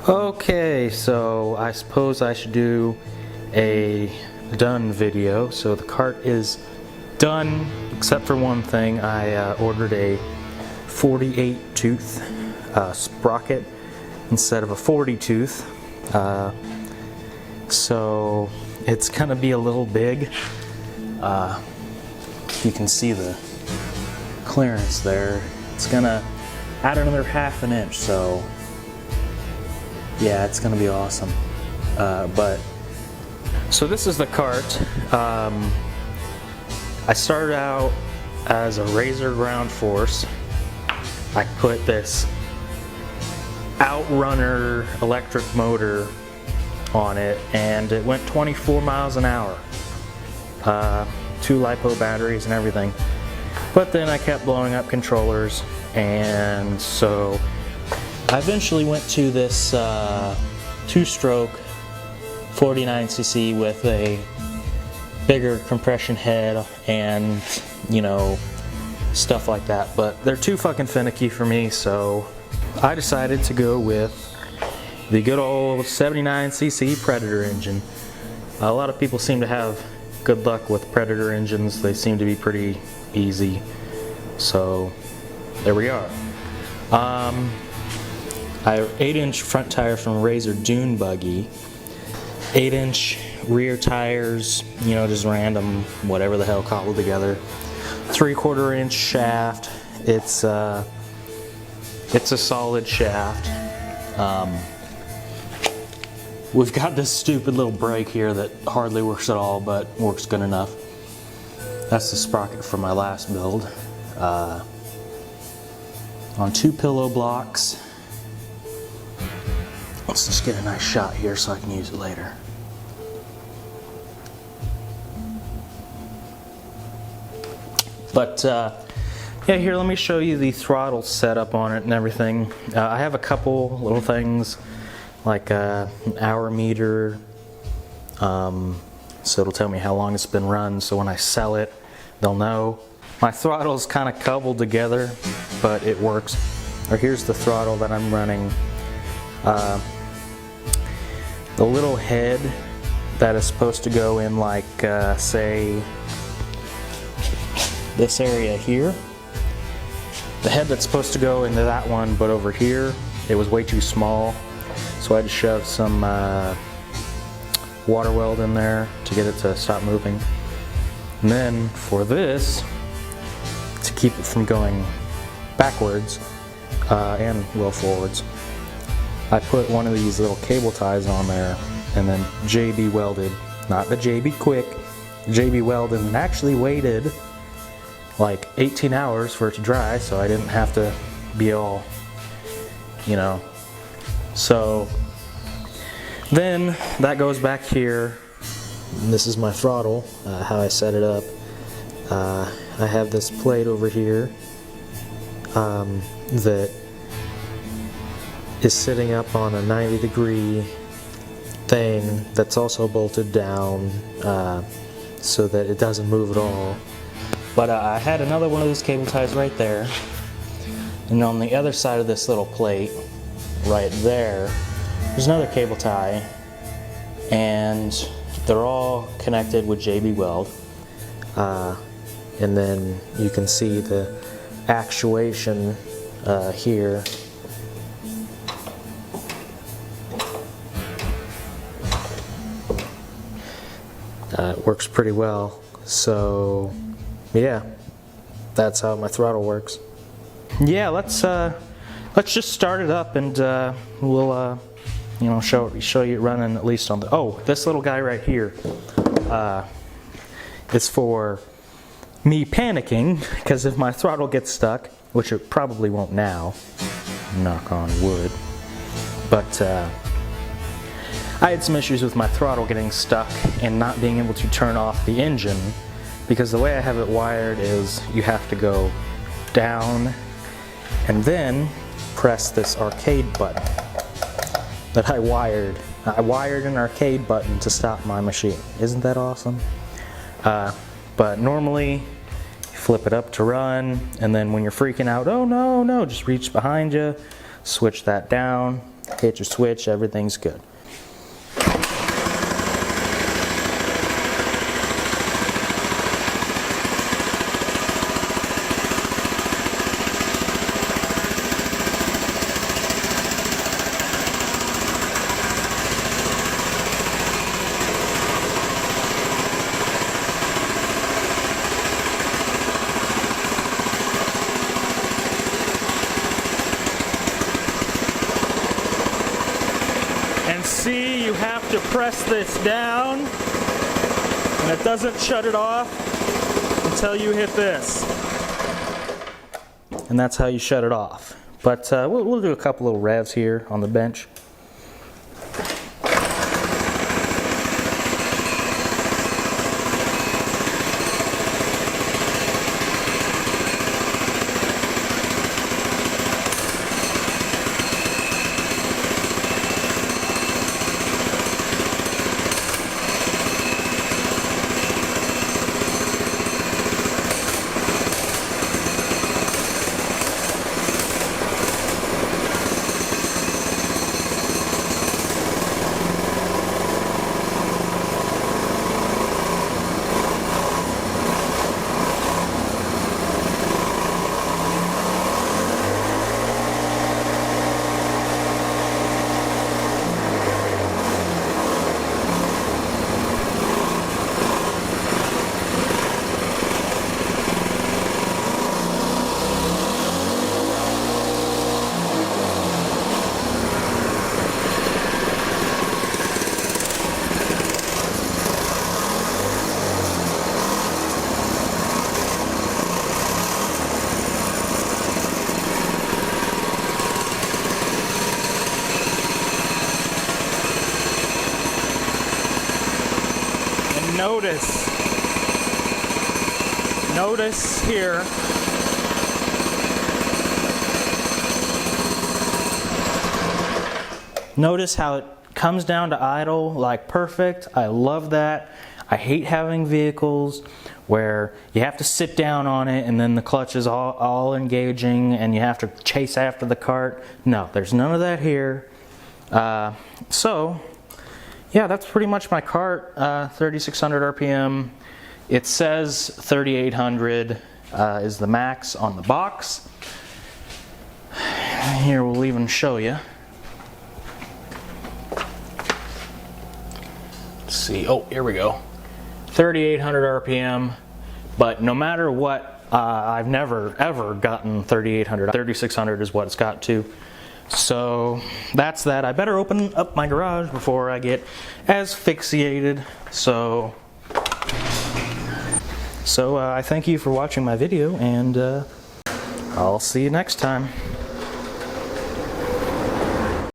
Okay, so I suppose I should do a done video. So the cart is done, except for one thing. I ordered a 48 tooth sprocket instead of a 40 tooth. So it's gonna be a little big. You can see the clearance there. It's gonna add another ½ inch, so yeah, it's gonna be awesome. So this is the cart. I started out as a Razor ground force. I put this Outrunner electric motor on it, and it went 24 miles an hour. 2 LiPo batteries and everything. But then I kept blowing up controllers, and so I eventually went to this 2-stroke 49cc with a bigger compression head and, you know, stuff like that. But they're too fucking finicky for me, so I decided to go with the good old 79cc Predator engine. A lot of people seem to have good luck with Predator engines. They seem to be pretty easy. So there we are. I have 8-inch front tire from Razor Dune Buggy, 8-inch rear tires, you know, just random, whatever the hell, cobbled together. 3/4 inch shaft. It's a solid shaft. We've got this stupid little brake here that hardly works at all, but works good enough. That's the sprocket from my last build. On 2 pillow blocks. Let's just get a nice shot here so I can use it later. But yeah, here, let me show you the throttle setup on it and everything. I have a couple little things, like an hour meter, so it'll tell me how long it's been run, so when I sell it, they'll know. My throttle's kind of cobbled together, but it works. Or here's the throttle that I'm running. The little head that is supposed to go in, like, say, this area here. The head that's supposed to go into that one, but over here, it was way too small. So I had to shove some water weld in there to get it to stop moving. And then for this, to keep it from going backwards and well forwards, I put one of these little cable ties on there and then JB welded, not the JB Quick, JB welded, and actually waited like 18 hours for it to dry, so I didn't have to be all, you know. So then that goes back here. And this is my throttle, how I set it up. I have this plate over here that is sitting up on a 90-degree thing that's also bolted down so that it doesn't move at all. But I had another one of those cable ties right there, and on the other side of this little plate right there, there's another cable tie, and they're all connected with JB Weld. And then you can see the actuation here. It works pretty well. So yeah, that's how my throttle works. Yeah, let's just start it up, and we'll you know, show you it running at least on the. Oh, this little guy right here. It's for me panicking, because if my throttle gets stuck, which it probably won't now, knock on wood, but I had some issues with my throttle getting stuck and not being able to turn off the engine, because the way I have it wired is you have to go down and then press this arcade button that I wired. I wired an arcade button to stop my machine. Isn't that awesome? But normally you flip it up to run, and then when you're freaking out, oh no, no, just reach behind you, switch that down, hit your switch, everything's good. And see, you have to press this down, and it doesn't shut it off until you hit this. And that's how you shut it off. But we'll do a couple little revs here on the bench. Notice here, Notice how it comes down to idle like perfect. I love that. I hate having vehicles where you have to sit down on it and then the clutch is all engaging and you have to chase after the cart. No, there's none of that here. So yeah, that's pretty much my cart. 3,600 RPM. It says 3,800 is the max on the box. Here we'll even show you. Let's see. Oh, here we go. 3,800 RPM. But no matter what, I've never ever gotten 3,800. 3,600 is what it's got to. So that's that. I better open up my garage before I get asphyxiated. So I thank you for watching my video, and I'll see you next time.